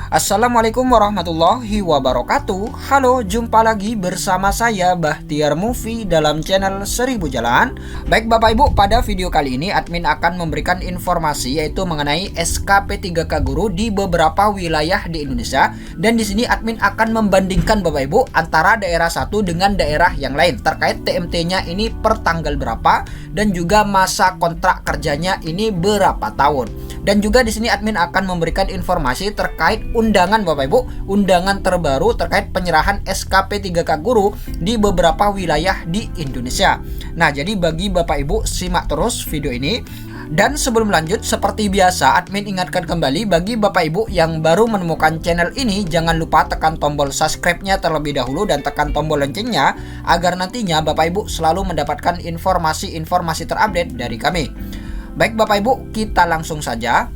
Assalamualaikum warahmatullahi wabarakatuh. Halo, jumpa lagi bersama saya Bahtiar Movie dalam channel 1000 Jalan. Baik Bapak Ibu, pada video kali ini admin akan memberikan informasi yaitu mengenai SK P3K Guru di beberapa wilayah di Indonesia. Dan di sini admin akan membandingkan Bapak Ibu antara daerah satu dengan daerah yang lain terkait TMT-nya ini per tanggal berapa dan juga masa kontrak kerjanya ini berapa tahun. Dan juga di sini admin akan memberikan informasi terkait undangan Bapak Ibu, undangan terbaru terkait penyerahan SK P3K Guru di beberapa wilayah di Indonesia. Nah, jadi bagi Bapak Ibu simak terus video ini. Dan sebelum lanjut, seperti biasa admin ingatkan kembali bagi Bapak Ibu yang baru menemukan channel ini, jangan lupa tekan tombol subscribe-nya terlebih dahulu dan tekan tombol loncengnya agar nantinya Bapak Ibu selalu mendapatkan informasi-informasi terupdate dari kami. Baik Bapak Ibu, kita langsung saja.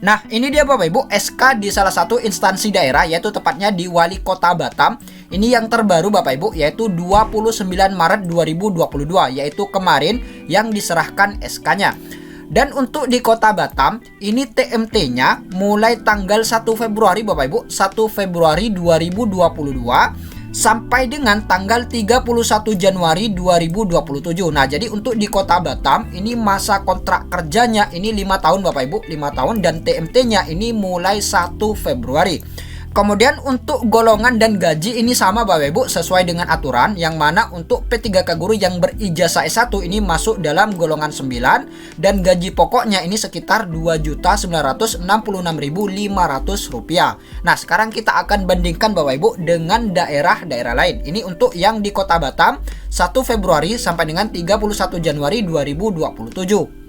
Nah, ini dia Bapak Ibu SK di salah satu instansi daerah, yaitu tepatnya di Wali Kota Batam. Ini yang terbaru Bapak Ibu, yaitu 29 Maret 2022, yaitu kemarin yang diserahkan SK-nya. Dan untuk di Kota Batam, ini TMT-nya mulai tanggal 1 Februari Bapak Ibu, 1 Februari 2022 sampai dengan tanggal 31 Januari 2027. Nah, jadi untuk di Kota Batam ini masa kontrak kerjanya ini 5 tahun Bapak Ibu, 5 tahun, dan TMT-nya ini mulai 1 Februari. Kemudian untuk golongan dan gaji ini sama Bapak Ibu sesuai dengan aturan, yang mana untuk P3K Guru yang berijazah S1 ini masuk dalam golongan 9 dan gaji pokoknya ini sekitar Rp2.966.500. Nah, sekarang kita akan bandingkan Bapak Ibu dengan daerah-daerah lain. Ini untuk yang di Kota Batam 1 Februari sampai dengan 31 Januari 2027.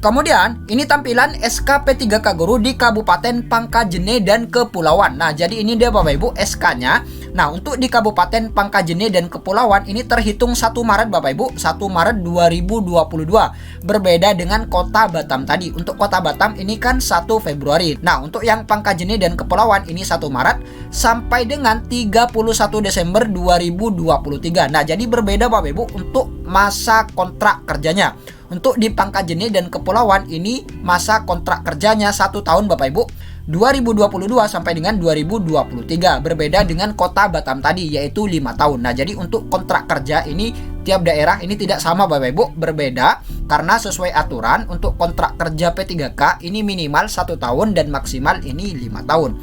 Kemudian, ini tampilan SK P3K Guru di Kabupaten Pangkajene dan Kepulauan. Nah, jadi ini dia Bapak Ibu SK-nya. Nah, untuk di Kabupaten Pangkajene dan Kepulauan ini terhitung 1 Maret Bapak Ibu, 1 Maret 2022. Berbeda dengan Kota Batam tadi. Untuk Kota Batam ini kan 1 Februari. Nah, untuk yang Pangkajene dan Kepulauan ini 1 Maret sampai dengan 31 Desember 2023. Nah, jadi berbeda Bapak Ibu untuk masa kontrak kerjanya. Untuk di Pangkajene dan Kepulauan ini masa kontrak kerjanya 1 tahun Bapak Ibu, 2022 sampai dengan 2023. Berbeda dengan Kota Batam tadi yaitu 5 tahun. Nah, jadi untuk kontrak kerja ini tiap daerah ini tidak sama Bapak Ibu, berbeda karena sesuai aturan untuk kontrak kerja P3K ini minimal 1 tahun dan maksimal ini 5 tahun.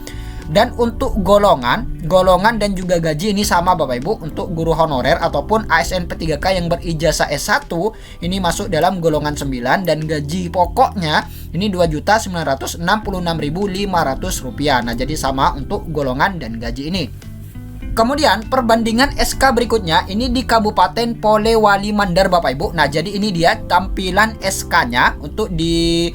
Dan untuk golongan dan juga gaji ini sama Bapak Ibu. Untuk guru honorer ataupun ASN P3K yang berijazah S1 ini masuk dalam golongan 9 dan gaji pokoknya ini Rp2.966.500. Nah, jadi sama untuk golongan dan gaji ini. Kemudian perbandingan SK berikutnya ini di Kabupaten Polewali Mandar Bapak Ibu. Nah, jadi ini dia tampilan SK-nya untuk di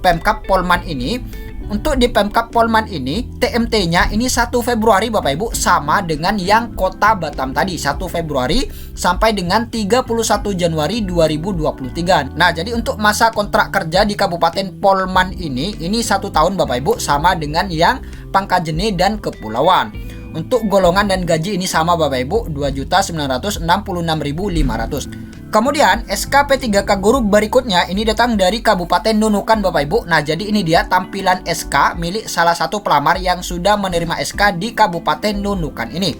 Pemkab Polman ini. Untuk di Pemkab Polman ini TMT-nya ini 1 Februari Bapak Ibu, sama dengan yang Kota Batam tadi 1 Februari sampai dengan 31 Januari 2023. Nah, jadi untuk masa kontrak kerja di Kabupaten Polman ini 1 tahun Bapak Ibu, sama dengan yang Pangkajene dan Kepulauan. Untuk golongan dan gaji ini sama Bapak Ibu, Rp2.966.500. Kemudian SK P3K Guru berikutnya ini datang dari Kabupaten Nunukan Bapak Ibu. Nah, jadi ini dia tampilan SK milik salah satu pelamar yang sudah menerima SK di Kabupaten Nunukan ini.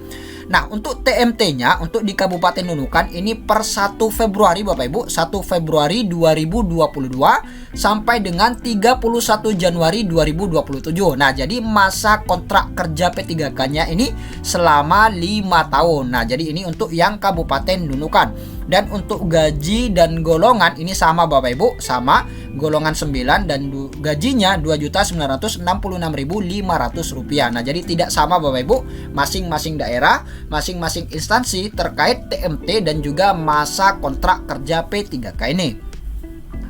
Nah, untuk TMT-nya untuk di Kabupaten Nunukan ini per 1 Februari Bapak Ibu, 1 Februari 2022 sampai dengan 31 Januari 2027. Nah, jadi masa kontrak kerja P3K-nya ini selama 5 tahun. Nah, jadi ini untuk yang Kabupaten Nunukan. Dan untuk gaji dan golongan ini sama Bapak Ibu, sama golongan 9 dan gajinya Rp2.966.500. Nah, jadi tidak sama Bapak Ibu, masing-masing daerah, masing-masing instansi terkait TMT dan juga masa kontrak kerja P3K ini.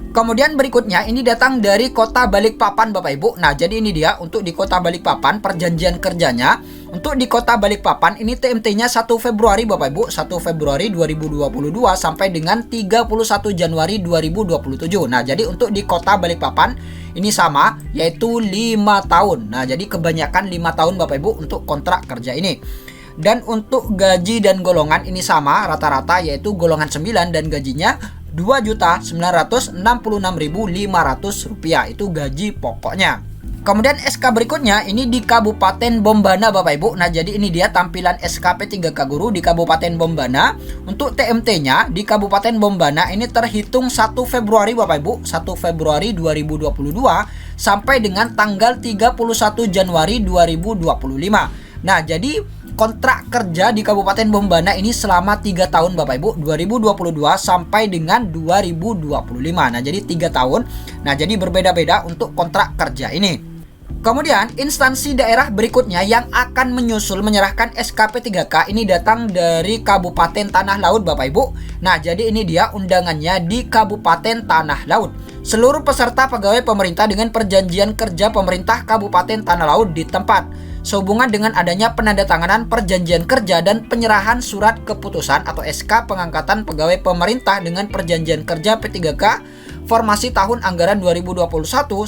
Kemudian berikutnya ini datang dari Kota Balikpapan Bapak Ibu. Nah, jadi ini dia untuk di Kota Balikpapan perjanjian kerjanya. Untuk di Kota Balikpapan ini TMT-nya 1 Februari Bapak Ibu, 1 Februari 2022 sampai dengan 31 Januari 2027. Nah, jadi untuk di Kota Balikpapan ini sama yaitu 5 tahun. Nah, jadi kebanyakan 5 tahun Bapak Ibu untuk kontrak kerja ini. Dan untuk gaji dan golongan ini sama rata-rata yaitu golongan 9 dan gajinya Rp2.966.500, itu gaji pokoknya. Kemudian SK berikutnya ini di Kabupaten Bombana Bapak Ibu. Nah, jadi ini dia tampilan SKP 3K Guru di Kabupaten Bombana. Untuk TMT-nya di Kabupaten Bombana ini terhitung 1 Februari Bapak Ibu, 1 Februari 2022 sampai dengan tanggal 31 Januari 2025. Nah, jadi kontrak kerja di Kabupaten Bombana ini selama 3 tahun Bapak Ibu, 2022 sampai dengan 2025. Nah, jadi 3 tahun. Nah, jadi berbeda-beda untuk kontrak kerja ini. Kemudian instansi daerah berikutnya yang akan menyusul menyerahkan SKP 3K ini datang dari Kabupaten Tanah Laut Bapak Ibu. Nah, jadi ini dia undangannya di Kabupaten Tanah Laut. Seluruh peserta pegawai pemerintah dengan perjanjian kerja pemerintah Kabupaten Tanah Laut di tempat sehubungan dengan adanya penandatanganan perjanjian kerja dan penyerahan surat keputusan atau SK pengangkatan pegawai pemerintah dengan perjanjian kerja P3K formasi tahun anggaran 2021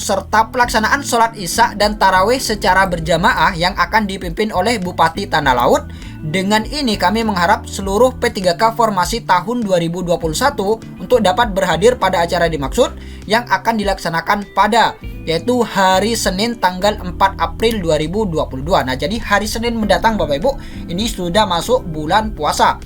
serta pelaksanaan sholat isya dan tarawih secara berjamaah yang akan dipimpin oleh Bupati Tanah Laut. Dengan ini kami mengharap seluruh P3K formasi tahun 2021 untuk dapat berhadir pada acara dimaksud yang akan dilaksanakan pada yaitu hari Senin tanggal 4 April 2022. Nah, jadi hari Senin mendatang Bapak Ibu, ini sudah masuk bulan puasa.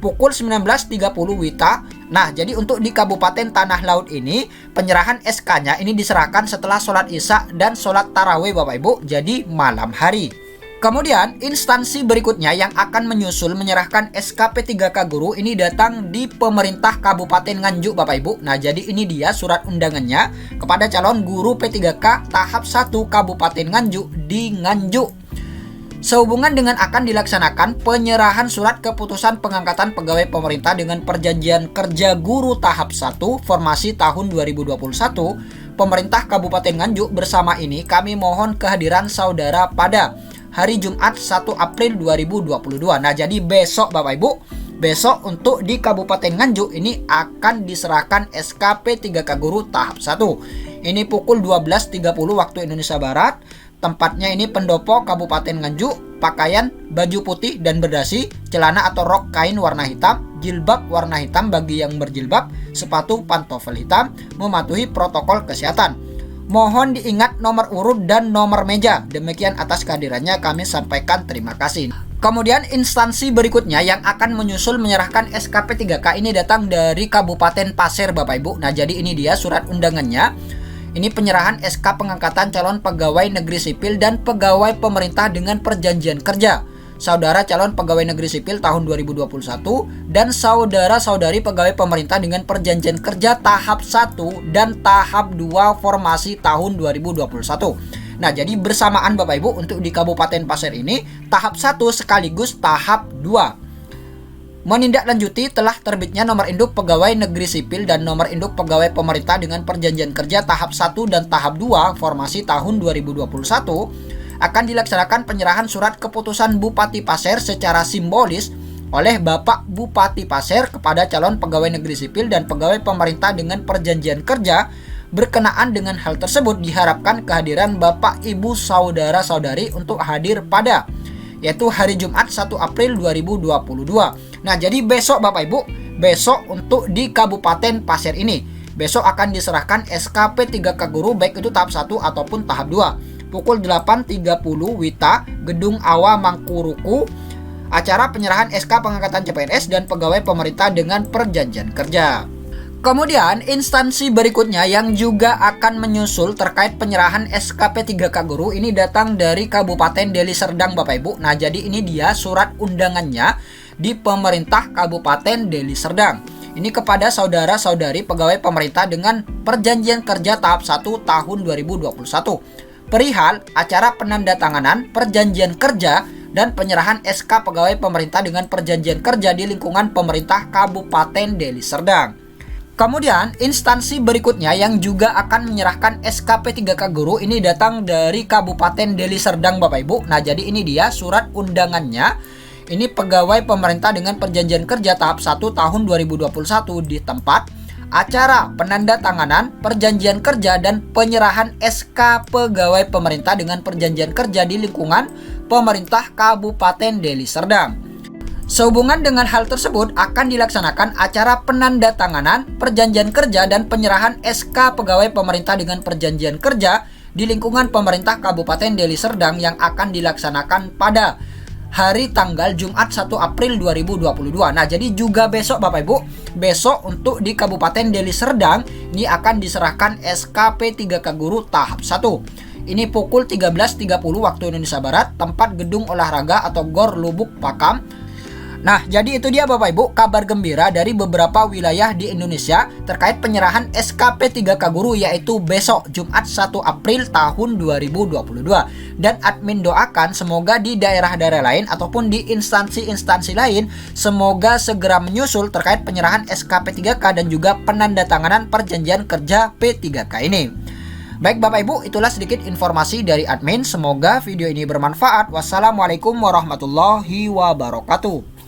Pukul 19.30 WITA. Nah, jadi untuk di Kabupaten Tanah Laut ini penyerahan SK-nya ini diserahkan setelah sholat isya dan sholat tarawih Bapak Ibu, jadi malam hari. Kemudian instansi berikutnya yang akan menyusul menyerahkan SKP 3K Guru ini datang di pemerintah Kabupaten Nganjuk Bapak Ibu. Nah, jadi ini dia surat undangannya kepada calon guru P3K tahap 1 Kabupaten Nganjuk di Nganjuk. Sehubungan dengan akan dilaksanakan penyerahan surat keputusan pengangkatan pegawai pemerintah dengan perjanjian kerja guru tahap 1 formasi tahun 2021, pemerintah Kabupaten Nganjuk bersama ini kami mohon kehadiran saudara pada hari Jumat 1 April 2022. Nah, jadi besok Bapak Ibu, besok untuk di Kabupaten Nganjuk ini akan diserahkan SKP 3K Guru tahap 1. Ini pukul 12.30 waktu Indonesia Barat. Tempatnya ini Pendopo Kabupaten Nganjuk, pakaian baju putih dan berdasi, celana atau rok kain warna hitam, jilbab warna hitam bagi yang berjilbab, sepatu pantofel hitam, mematuhi protokol kesehatan. Mohon diingat nomor urut dan nomor meja. Demikian atas kehadirannya kami sampaikan terima kasih. Kemudian instansi berikutnya yang akan menyusul menyerahkan SKP 3K ini datang dari Kabupaten Pasir Bapak Ibu. Nah, jadi ini dia surat undangannya. Ini penyerahan SK pengangkatan calon pegawai negeri sipil dan pegawai pemerintah dengan perjanjian kerja. Saudara calon pegawai negeri sipil tahun 2021 dan saudara-saudari pegawai pemerintah dengan perjanjian kerja tahap 1 dan tahap 2 formasi tahun 2021. Nah, jadi bersamaan Bapak Ibu untuk di Kabupaten Pasir ini tahap 1 sekaligus tahap 2. Menindaklanjuti telah terbitnya nomor induk pegawai negeri sipil dan nomor induk pegawai pemerintah dengan perjanjian kerja tahap 1 dan tahap 2 formasi tahun 2021 akan dilaksanakan penyerahan surat keputusan Bupati Pasir secara simbolis oleh Bapak Bupati Pasir kepada calon pegawai negeri sipil dan pegawai pemerintah dengan perjanjian kerja. Berkenaan dengan hal tersebut diharapkan kehadiran Bapak Ibu saudara-saudari untuk hadir pada yaitu hari Jumat 1 April 2022. Nah, jadi besok Bapak Ibu, besok untuk di Kabupaten Pasir ini, besok akan diserahkan SKP 3K Guru baik itu tahap 1 ataupun tahap 2. Pukul 8.30 WITA, Gedung Awa Mangkuruku, acara penyerahan SK pengangkatan CPNS dan pegawai pemerintah dengan perjanjian kerja. Kemudian instansi berikutnya yang juga akan menyusul terkait penyerahan SKP 3K Guru ini datang dari Kabupaten Deli Serdang Bapak Ibu. Nah, jadi ini dia surat undangannya di pemerintah Kabupaten Deli Serdang. Ini kepada saudara-saudari pegawai pemerintah dengan perjanjian kerja tahap 1 tahun 2021. Perihal acara penandatanganan perjanjian kerja dan penyerahan SK pegawai pemerintah dengan perjanjian kerja di lingkungan pemerintah Kabupaten Deli Serdang. Kemudian instansi berikutnya yang juga akan menyerahkan SKP 3K Guru ini datang dari Kabupaten Deli Serdang Bapak Ibu. Nah, jadi ini dia surat undangannya. Ini pegawai pemerintah dengan perjanjian kerja tahap 1 tahun 2021 di tempat acara penandatanganan perjanjian kerja dan penyerahan SK pegawai pemerintah dengan perjanjian kerja di lingkungan pemerintah Kabupaten Deli Serdang. Sehubungan dengan hal tersebut akan dilaksanakan acara penandatanganan perjanjian kerja dan penyerahan SK pegawai pemerintah dengan perjanjian kerja di lingkungan pemerintah Kabupaten Deli Serdang yang akan dilaksanakan pada hari tanggal Jumat 1 April 2022. Nah, jadi juga besok Bapak Ibu, besok untuk di Kabupaten Deli Serdang ini akan diserahkan SKP 3K Guru tahap 1. Ini pukul 13.30 waktu Indonesia Barat, tempat gedung olahraga atau GOR Lubuk Pakam. Nah, jadi itu dia Bapak Ibu kabar gembira dari beberapa wilayah di Indonesia terkait penyerahan SKP 3K Guru, yaitu besok Jumat 1 April tahun 2022. Dan admin doakan semoga di daerah-daerah lain ataupun di instansi-instansi lain semoga segera menyusul terkait penyerahan SKP 3K dan juga penandatanganan perjanjian kerja P3K ini. Baik Bapak Ibu, itulah sedikit informasi dari admin. Semoga video ini bermanfaat. Wassalamualaikum warahmatullahi wabarakatuh.